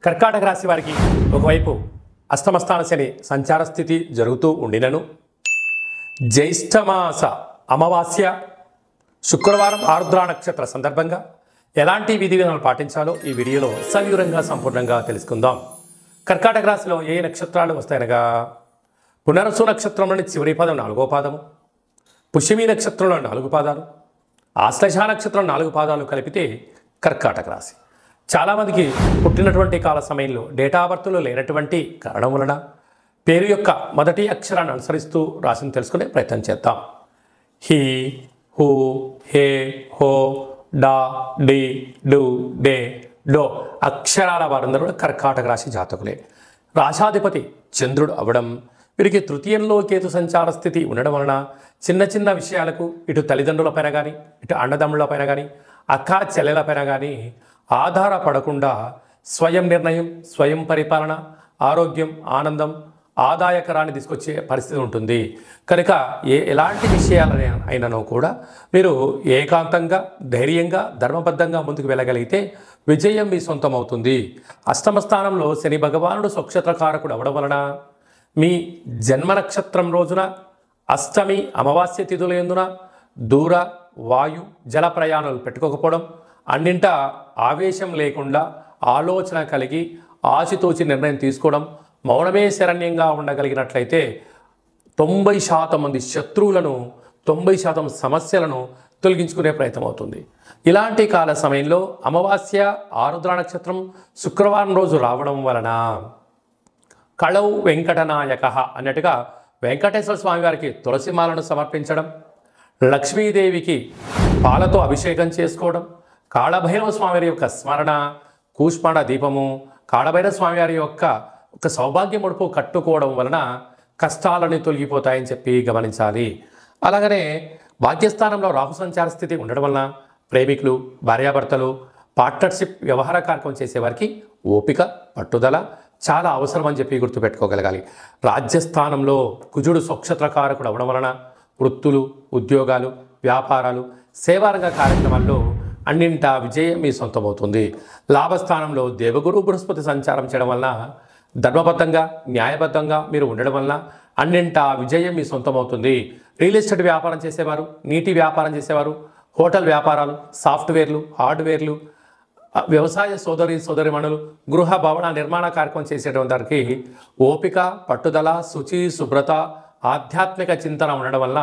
కర్కాటక రాశి వారికి ఒకవైపు అష్టమస్థాన శని సంచార స్థితి జరుగుతూ ఉండినను జ్యేష్ఠమాస అమావాస్య శుక్రవారం ఆరుద్ర నక్షత్ర సందర్భంగా ఎలాంటి విధి విధానాలు పాటించాలో ఈ వీడియోలో సవివరంగా సంపూర్ణంగా తెలుసుకుందాం. కర్కాటక రాశిలో ఏ నక్షత్రాలు వస్తాయనగా పునరసు నక్షత్రంలోని చివరి పాదం 4వ పాదము, పుష్యమి నక్షత్రంలో 4 పాదాలు, ఆశ్లేష నక్షత్రం 4 పాదాలు కలిపితే కర్కాటక రాశి. చాలామందికి పుట్టినటువంటి కాల సమయంలో డేటా బర్త్లో లేనటువంటి కారణం వలన పేరు యొక్క మొదటి అక్షరాన్ని అనుసరిస్తూ రాశిని తెలుసుకునే ప్రయత్నం చేద్దాం. హీ, హూ, హే, హో, డా, డి, డు, డే, డో అక్షరాల వారందరూ కూడా కర్కాటక రాశి జాతకులే. రాశాధిపతి చంద్రుడు అవ్వడం, వీరికి తృతీయంలో కేతు సంచార స్థితి ఉండడం వలన చిన్న చిన్న విషయాలకు ఇటు తల్లిదండ్రులపైన కానీ ఇటు అన్నదమ్ములపైన కానీ అక్క చెల్లెలపైన కానీ ఆధారపడకుండా స్వయం నిర్ణయం, స్వయం పరిపాలన, ఆరోగ్యం, ఆనందం, ఆదాయకరాన్ని తీసుకొచ్చే పరిస్థితి ఉంటుంది. కనుక ఎలాంటి విషయాలని అయినను కూడా మీరు ఏకాంతంగా ధైర్యంగా ధర్మబద్ధంగా ముందుకు వెళ్ళగలిగితే విజయం మీ సొంతం అవుతుంది. అష్టమ స్థానంలో శని భగవానుడు స్వక్షత్రకారకుడు అవడం వలన మీ జన్మ నక్షత్రం రోజున అష్టమి అమావాస్య తిథుల యందున దూర వాయు జల ప్రయాణాలు పెట్టుకోకపోవడం, అన్నింటా ఆవేశం లేకుండా ఆలోచన కలిగి ఆచితూచి నిర్ణయం తీసుకోవడం, మౌనమే శరణ్యంగా ఉండగలిగినట్లయితే 90% మంది శత్రువులను 90% సమస్యలను తొలగించుకునే ప్రయత్నం అవుతుంది. ఇలాంటి కాల సమయంలో అమావాస్య ఆరుద్ర నక్షత్రం శుక్రవారం రోజు రావడం వలన కళౌ వెంకటనాయక అన్నట్టుగా వెంకటేశ్వర స్వామి వారికి తులసిమాలను సమర్పించడం, లక్ష్మీదేవికి పాలతో అభిషేకం చేసుకోవడం, కాళభైరవ స్వామివారి యొక్క స్మరణ, కూష్మాండ దీపము, కాళభైరవ స్వామివారి యొక్క ఒక సౌభాగ్య ముడుపు కట్టుకోవడం వలన కష్టాలని తొలగిపోతాయని చెప్పి గమనించాలి. అలాగనే భాగ్యస్థానంలో రాహు సంచార స్థితి ఉండడం వలన ప్రేమికులు, భార్యాభర్తలు, పార్ట్నర్షిప్ వ్యవహార కార్యక్రమం చేసేవారికి ఓపిక, పట్టుదల చాలా అవసరం అని చెప్పి గుర్తుపెట్టుకోగలగాలి. రాజ్యస్థానంలో కుజుడు స్వక్షత్రకారకుడు అవడం వలన వృత్తులు, ఉద్యోగాలు, వ్యాపారాలు, సేవారంగ కార్యక్రమాల్లో అన్నింటా విజయం మీ సొంతమవుతుంది. లాభస్థానంలో దేవగురు బృహస్పతి సంచారం చేయడం వలన ధర్మబద్ధంగా న్యాయబద్ధంగా మీరు ఉండడం వలన అన్నింటా విజయం మీ సొంతమవుతుంది. రియల్ ఎస్టేట్ వ్యాపారం చేసేవారు, నీటి వ్యాపారం చేసేవారు, హోటల్ వ్యాపారాలు, సాఫ్ట్వేర్లు, హార్డ్వేర్లు, వ్యవసాయ సోదరిమణులు, గృహ భవన నిర్మాణ కార్యక్రమం చేసేటువంటి వారికి ఓపిక, పట్టుదల, శుచి, శుభ్రత, ఆధ్యాత్మిక చింతన ఉండడం వల్ల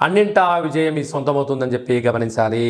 అన్నింటా విజయం మీ సొంతమవుతుందని చెప్పి గమనించాలి.